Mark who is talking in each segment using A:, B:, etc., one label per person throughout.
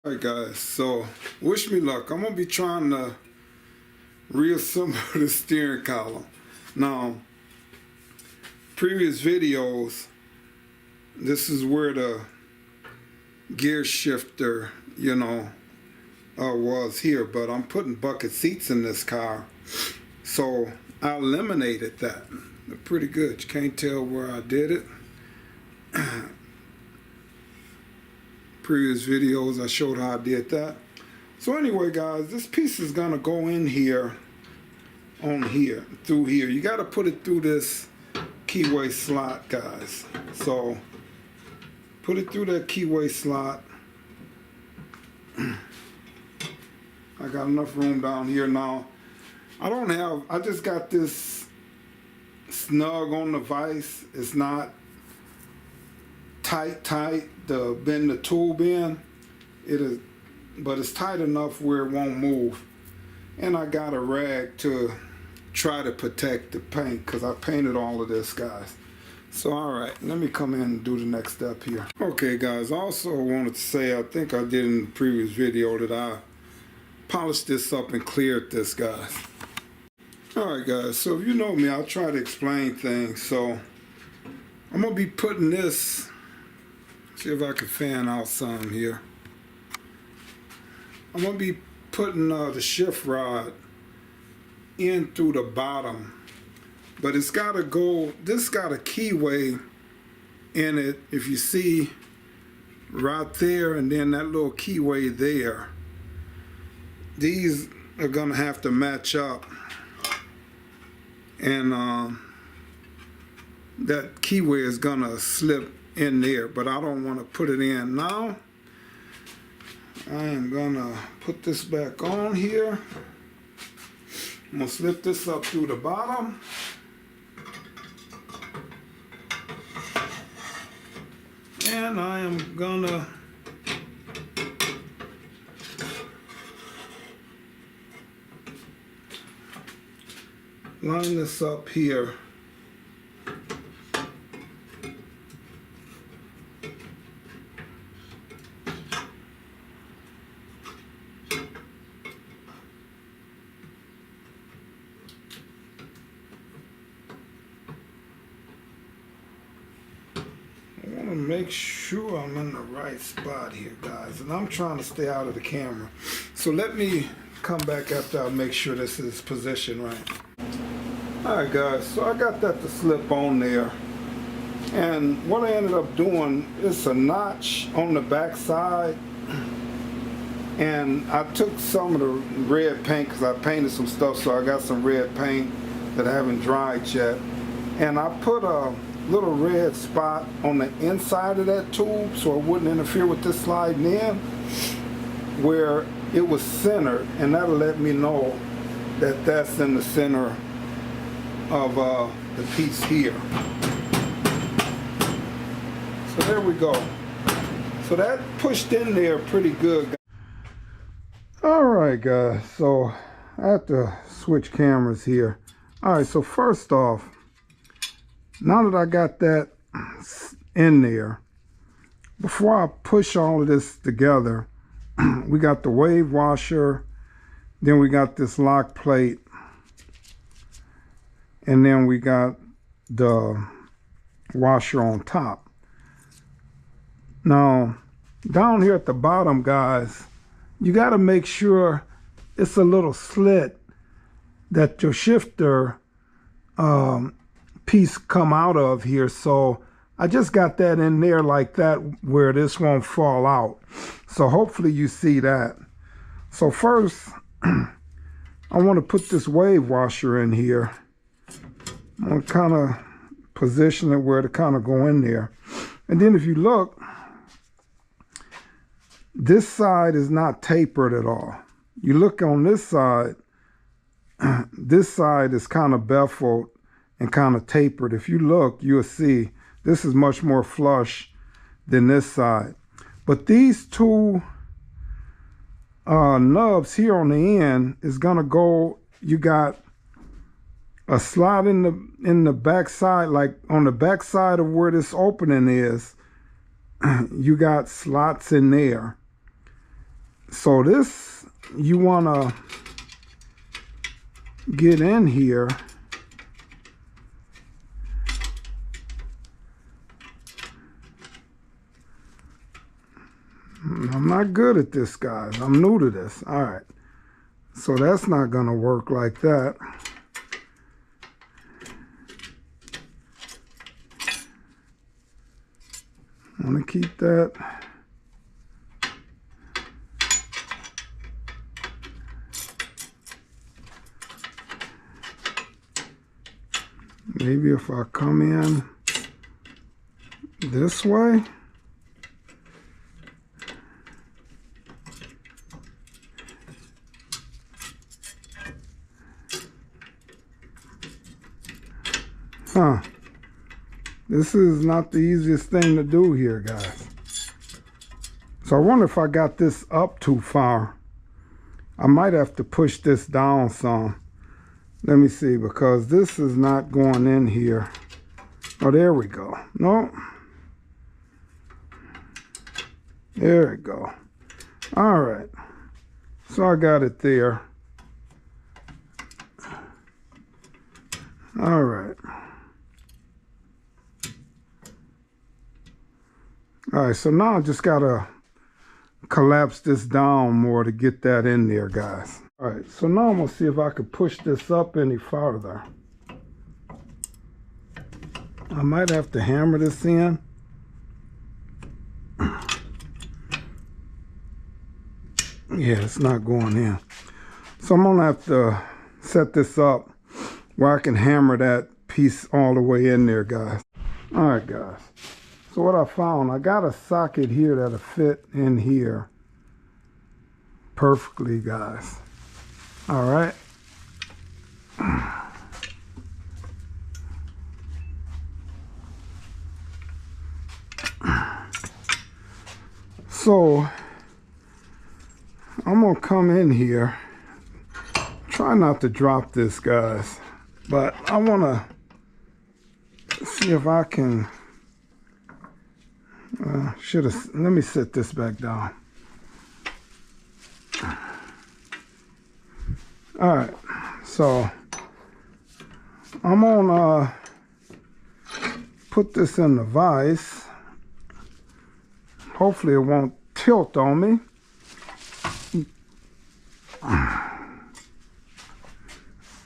A: Alright guys, so wish me luck. I'm going to be trying to reassemble the steering column. Now, previous videos, this is where the gear shifter, was here, but I'm putting bucket seats in this car. So I eliminated that. They're pretty good. You can't tell where I did it. Previous videos I showed how I did that. So anyway guys, this piece is gonna go in here, through here. You gotta put it through this keyway slot, guys. So put it through that keyway slot. I got enough room down here now. I just got this snug on the vise. It's not tight to bend the tube in. It is, but it's tight enough where it won't move. And I got a rag to try to protect the paint because I painted all of this, guys. So alright, let me come in and do the next step here. Okay guys, also wanted to say, I think I did in the previous video, that I polished this up and cleared this, guys. Alright guys, so if you know me, I'll try to explain things. So I'm going to be putting this, see if I can fan out some here. I'm going to be putting the shift rod in through the bottom. But it's got to go, this got a keyway in it. If you see right there and then that little keyway there. These are going to have to match up. And that keyway is going to slip in there, but I don't want to put it in now. I am going to put this back on here. I'm going to slip this up through the bottom. And I am going to line this up here. I want to make sure I'm in the right spot here, guys, and I'm trying to stay out of the camera. So let me come back after I make sure this is positioned right. Alright guys, so I got that to slip on there, and what I ended up doing is a notch on the back side, and I took some of the red paint because I painted some stuff, so I got some red paint that I haven't dried yet, and I put a little red spot on the inside of that tube so it wouldn't interfere with this sliding in, where it was centered, and that'll let me know that that's in the center of the piece here. So there we go. So that pushed in there pretty good. Alright guys, so I have to switch cameras here. Alright, so first off, now that I got that in there, before I push all of this together, we got the wave washer, then we got this lock plate, and then we got the washer on top. Now, down here at the bottom, guys, you got to make sure it's a little slit that your shifter piece come out of here. So I just got that in there like that where this won't fall out. So hopefully you see that. So first, I want to put this wave washer in here. I'm going to kind of position it where to kind of go in there. And then if you look, this side is not tapered at all. You look on this side is kind of beveled and kind of tapered. If you look, you'll see this is much more flush than this side. But these two nubs here on the end is going to go, you got a slot in the back side, like on the back side of where this opening is, you got slots in there. So this, you want to get in here. I'm not good at this, guys. I'm new to this. All right. So that's not going to work like that. I want to keep that. Maybe if I come in this way. Huh. This is not the easiest thing to do here, guys. So I wonder if I got this up too far. I might have to push this down some. Let me see, because this is not going in here. Oh, there we go. No. There we go. All right. So I got it there. All right. All right, so now I just gotta collapse this down more to get that in there, guys. All right, so now I'm gonna see if I could push this up any farther. I might have to hammer this in. Yeah, it's not going in. So I'm gonna have to set this up where I can hammer that piece all the way in there, guys. All right, guys. So what I found, I got a socket here that'll fit in here perfectly, guys. All right. So I'm gonna come in here. Try not to drop this, guys, but I wanna see if I can. Let me set this back down. All right, so I'm gonna put this in the vise. Hopefully it won't tilt on me.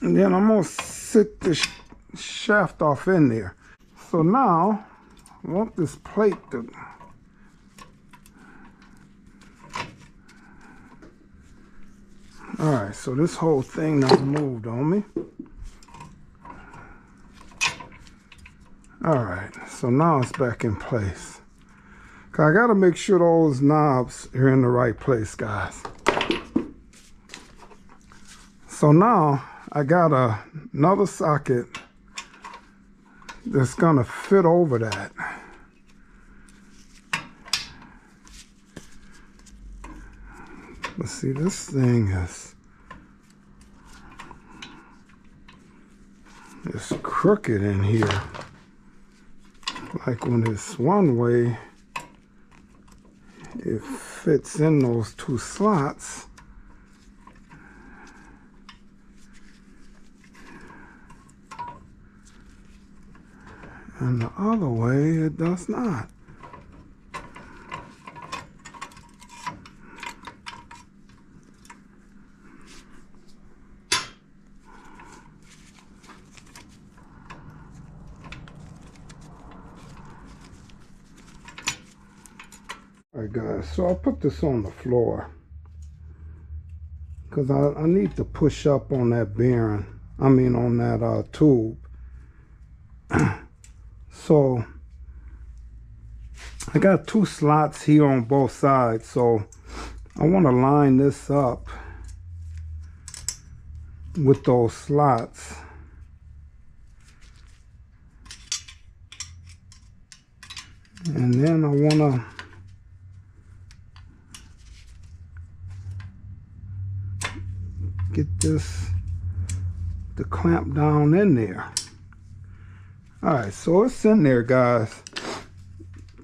A: And then I'm gonna sit the shaft off in there. So now I want this plate to all right, so this whole thing now moved on me. All right, so now it's back in place. I gotta make sure those knobs are in the right place, guys. So now I got another socket that's gonna fit over that. Let's see, this thing is crooked in here. Like when it's one way, it fits in those two slots. And the other way, it does not. Alright guys, so I'll put this on the floor because I need to push up on that bearing, on that tube. So I got two slots here on both sides, so I want to line this up with those slots. And then I want to get this to clamp down in there. Alright, so it's in there, guys.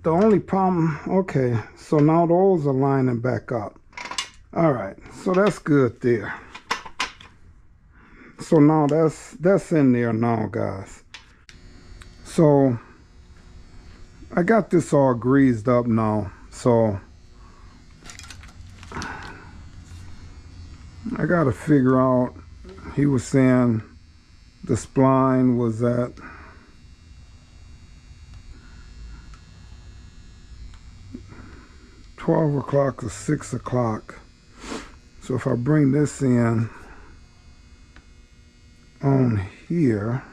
A: The only problem, okay, so now those are lining back up. All right, so that's good there. So now that's in there now, guys. So I got this all greased up now. So I got to figure out, he was saying the spline was at 12 o'clock or 6 o'clock. So if I bring this in on here,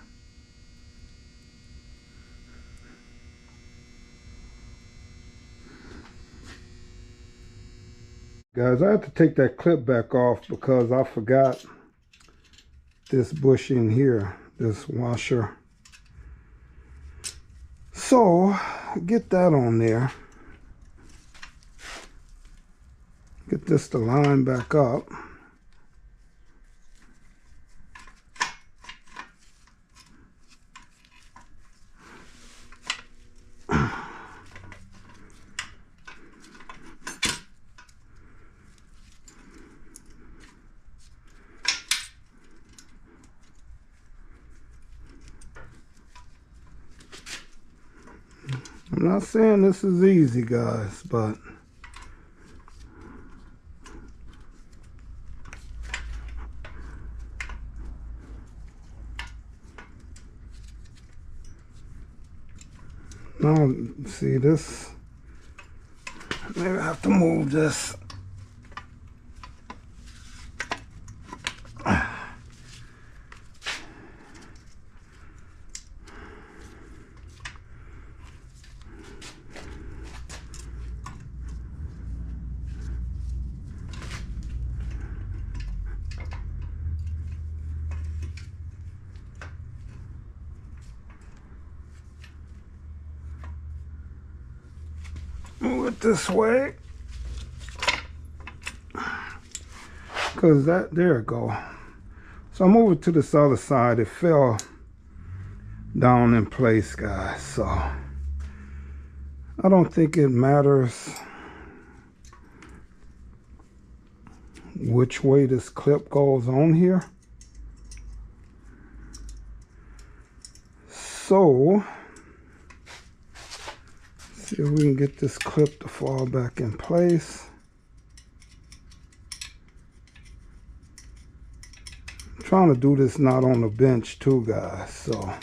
A: guys, I have to take that clip back off because I forgot this bush in here, this washer. So get that on there. Get this to line back up. I'm not saying this is easy, guys, but now see this, maybe I have to move this. Move it this way, because that, there it go. So I move it to this other side. It fell down in place, guys, so I don't think it matters which way this clip goes on here. So see if we can get this clip to fall back in place. I'm trying to do this not on the bench too, guys, so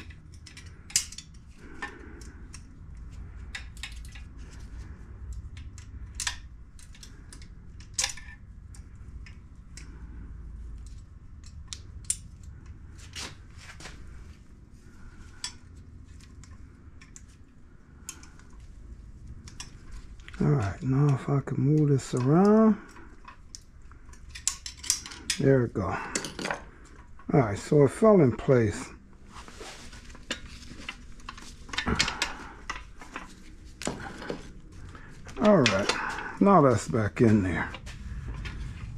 A: all right, now if I can move this around, there we go. All right, so it fell in place. All right, now that's back in there.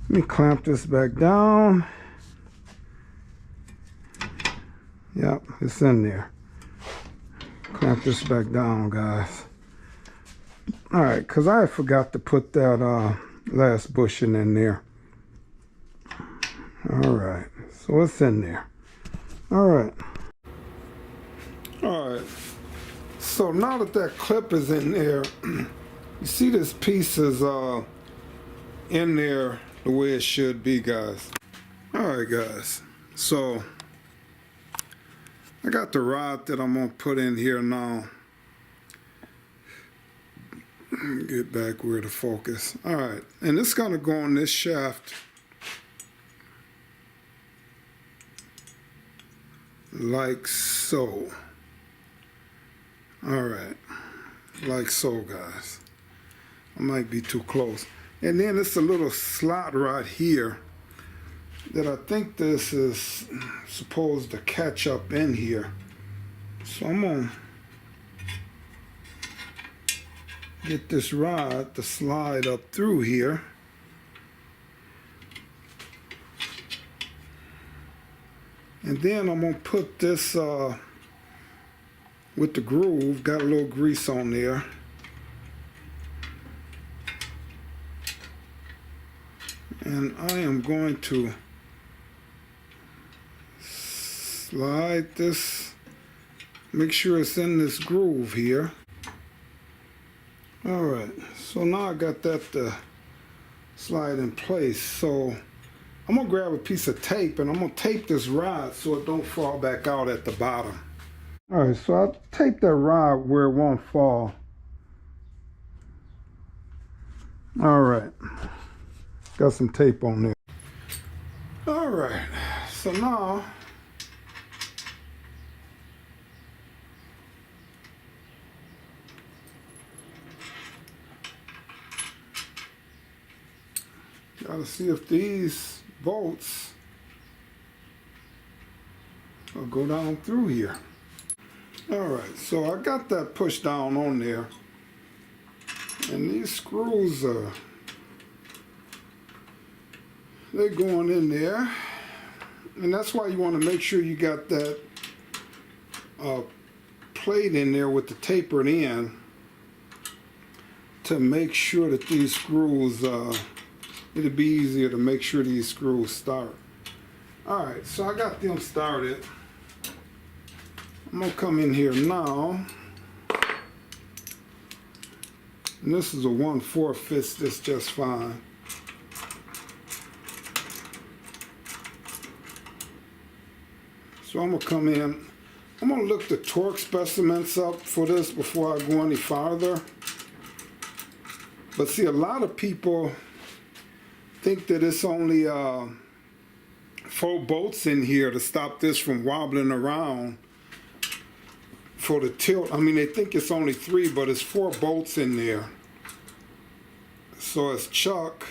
A: Let me clamp this back down. Yep, it's in there. Clamp this back down, guys. All right, because I forgot to put that last bushing in there. All right, so it's in there. All right. All right, so now that that clip is in there, you see this piece is in there the way it should be, guys. All right, guys, so I got the rod that I'm gonna put in here now. Get back where to focus. All right, and it's gonna go on this shaft like so. All right, like so, guys. I might be too close. And then it's a little slot right here that I think this is supposed to catch up in here. So I'm gonna get this rod to slide up through here. And then I'm gonna put this with the groove, got a little grease on there. And I am going to slide this, make sure it's in this groove here. All right, so now I got that to slide in place. So I'm gonna grab a piece of tape and I'm gonna tape this rod so it don't fall back out at the bottom. All right, so I'll tape that rod where it won't fall. All right, got some tape on there. All right, so now gotta see if these bolts will go down through here. All right, so I got that pushed down on there, and these screws are, they're going in there, and that's why you want to make sure you got that plate in there with the tapered end to make sure that these screws, it'll be easier to make sure these screws start. All right, so I got them started. I'm gonna come in here now, and this is a 1/4 fits this just fine. So I'm gonna come in, I'm gonna look the torque specimens up for this before I go any farther. But see, a lot of people think that it's only 4 bolts in here to stop this from wobbling around for the tilt. I mean, they think it's only 3, but it's 4 bolts in there. So as Chuck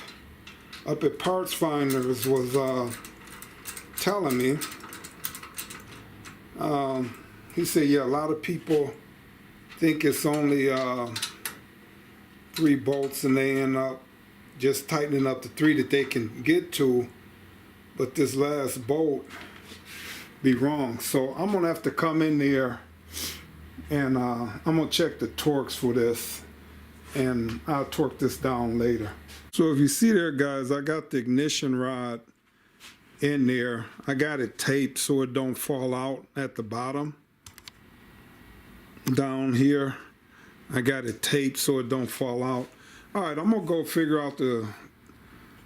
A: up at Parts Finders was telling me, he said, yeah, a lot of people think it's only 3 bolts, and they end up just tightening up the 3 that they can get to, but this last bolt be wrong. So I'm gonna have to come in there and I'm gonna check the torques for this, and I'll torque this down later. So if you see there, guys, I got the ignition rod in there. I got it taped so it don't fall out at the bottom. Down here, I got it taped so it don't fall out. All right, I'm gonna go figure out the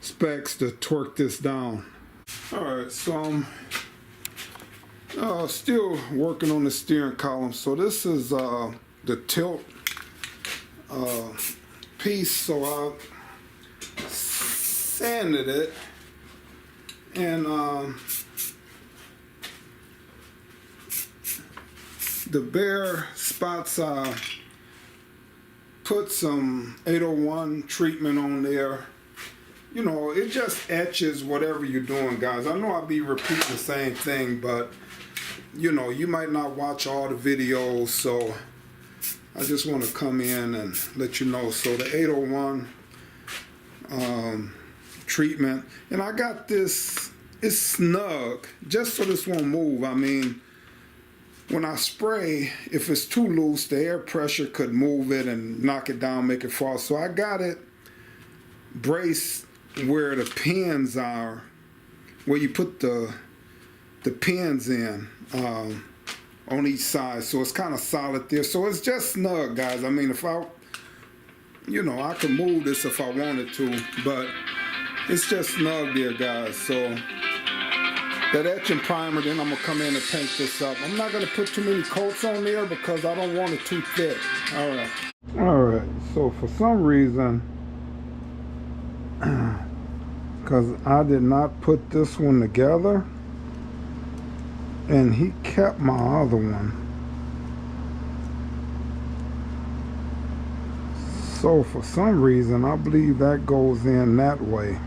A: specs to torque this down. All right, so I'm still working on the steering column. So this is the tilt piece. So I sanded it, and the bare spots, put some 801 treatment on there. You know, it just etches whatever you're doing, guys. I know I'll be repeating the same thing, but you know, you might not watch all the videos, so I just want to come in and let you know. So the 801 treatment, and I got this, it's snug, just so this won't move. I mean, when I spray, if it's too loose, the air pressure could move it and knock it down, make it fall. So I got it braced where the pins are, where you put the pins in on each side. So it's kind of solid there. So it's just snug, guys. I mean, if I, you know, I could move this if I wanted to, but it's just snug there, guys. So that etching primer, then I'm gonna come in and paint this up. I'm not gonna put too many coats on there because I don't want it too thick. All right, so for some reason, because I did not put this one together, and he kept my other one. So for some reason, I believe that goes in that way.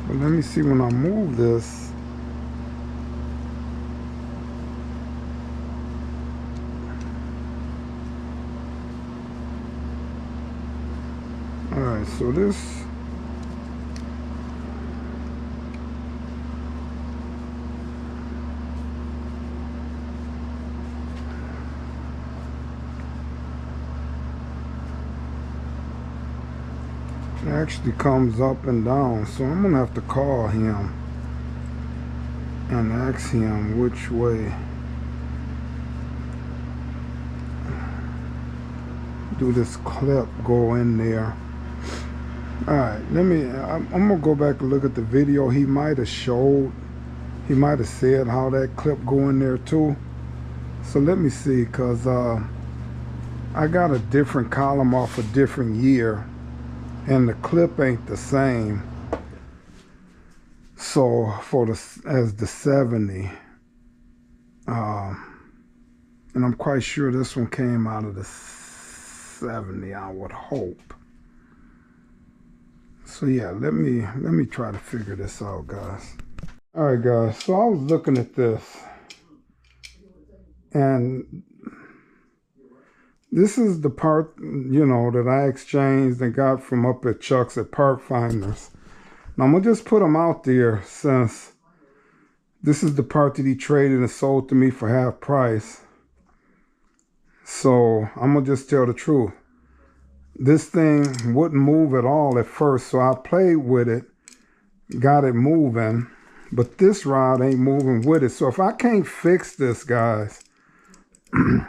A: But let me see when I move this. Alright, so this, It actually comes up and down, so I'm gonna have to call him and ask him which way do this clip go in there. All right, I'm gonna go back and look at the video. He might have said how that clip go in there too. So let me see, cause I got a different column off a different year, and the clip ain't the same. So as the 70, and I'm quite sure this one came out of the 70, I would hope. So yeah, let me try to figure this out, guys. All right, guys. So I was looking at this, and this is the part, that I exchanged and got from up at Chuck's at Part Finders. Now I'm gonna just put them out there, since this is the part that he traded and sold to me for half price. So I'm gonna just tell the truth. This thing wouldn't move at all at first, so I played with it, got it moving, but this rod ain't moving with it. So if I can't fix this, guys, I'm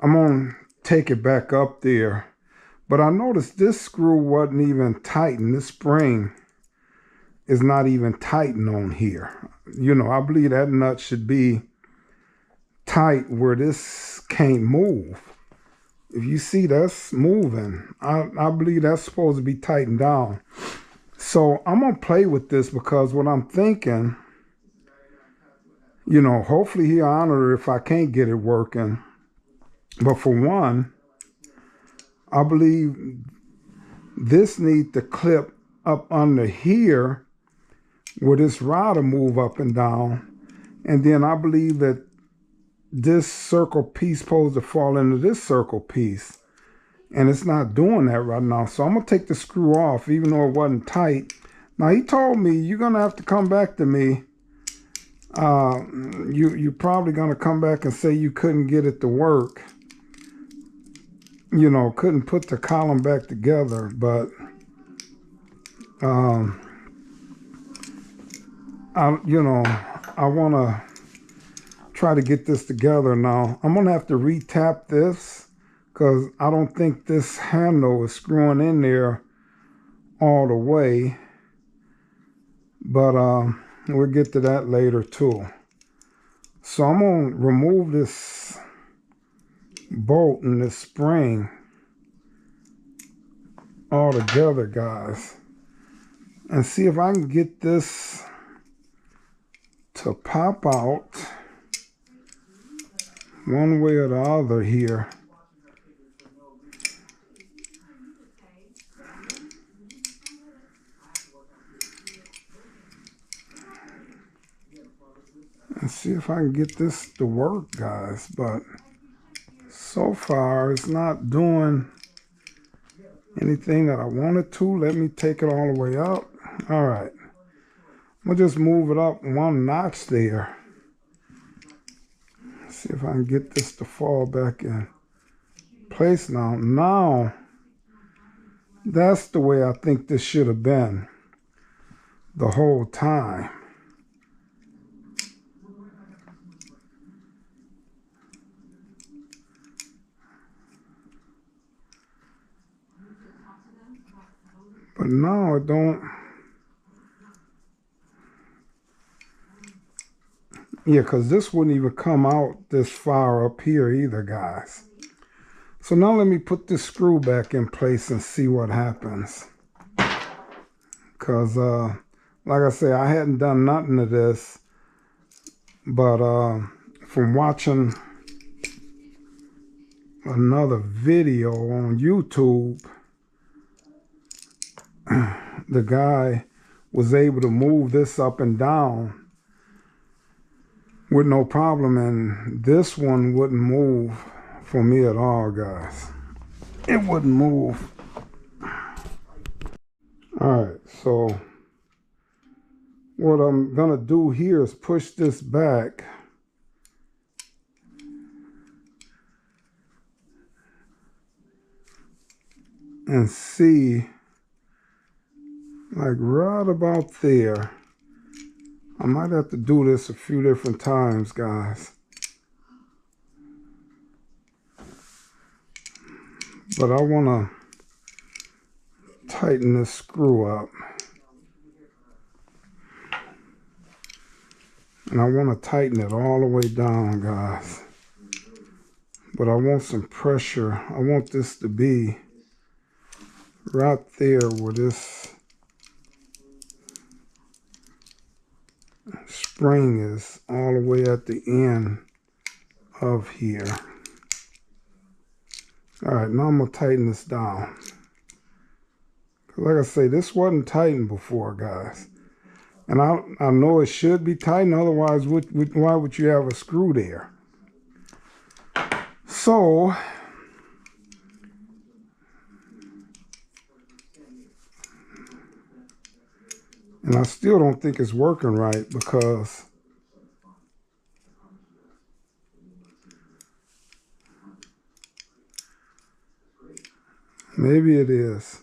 A: gonna take it back up there. But I noticed this screw wasn't even tightened. This spring is not even tightened on here. I believe that nut should be tight where this can't move. If you see, that's moving. I believe that's supposed to be tightened down. So I'm gonna play with this, because what I'm thinking, hopefully he'll honor it if I can't get it working. But for one, I believe this needs to clip up under here where this rod will move up and down. And then I believe that this circle piece supposed to fall into this circle piece. And it's not doing that right now. So I'm going to take the screw off, even though it wasn't tight. Now, he told me, you're going to have to come back to me. You're probably going to come back and say you couldn't get it to work. Couldn't put the column back together. But, I want to try to get this together now. I'm going to have to re-tap this, because I don't think this handle is screwing in there all the way. But we'll get to that later too. So I'm going to remove this bolt and this spring all together, guys, and see if I can get this to pop out one way or the other here. And see if I can get this to work, guys. But so far, it's not doing anything that I wanted to. Let me take it all the way up. All right. I'm going to just move it up one notch there. See if I can get this to fall back in place now. Now, that's the way I think this should have been the whole time. But now it don't. Yeah, because this wouldn't even come out this far up here either, guys. So now let me put this screw back in place and see what happens. Because, like I say, I hadn't done nothing to this. But from watching another video on YouTube, the guy was able to move this up and down with no problem, and this one wouldn't move for me at all, guys. It wouldn't move. Alright, so what I'm gonna do here is push this back and see like right about there. I might have to do this a few different times, guys. But I want to tighten this screw up. And I want to tighten it all the way down, guys. But I want some pressure. I want this to be right there where this spring is, all the way at the end of here. All right, now I'm going to tighten this down. Like I say, this wasn't tightened before, guys. And I know it should be tightened, otherwise why would you have a screw there? So, and I still don't think it's working right because maybe it is.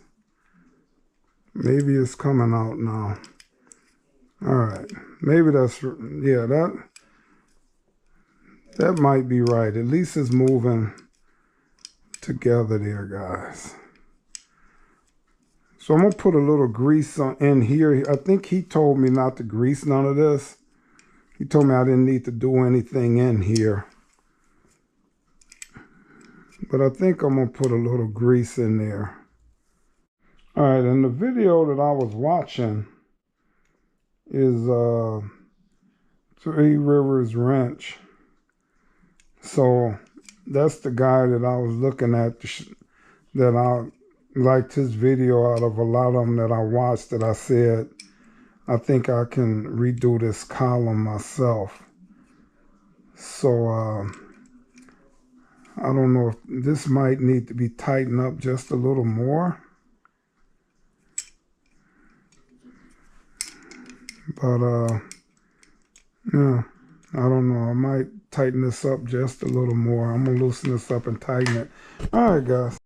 A: Maybe it's coming out now. All right, maybe that's, yeah, that might be right. At least it's moving together there, guys. So I'm gonna put a little grease in here. I think he told me not to grease none of this. He told me I didn't need to do anything in here. But I think I'm gonna put a little grease in there. All right, and the video that I was watching is Three Rivers Wrench. So that's the guy that I was looking at, that I liked his video out of a lot of them that I watched, that I said, I think I can redo this column myself. So I don't know if this might need to be tightened up just a little more. But yeah, I don't know. I might tighten this up just a little more. I'm gonna loosen this up and tighten it. All right, guys.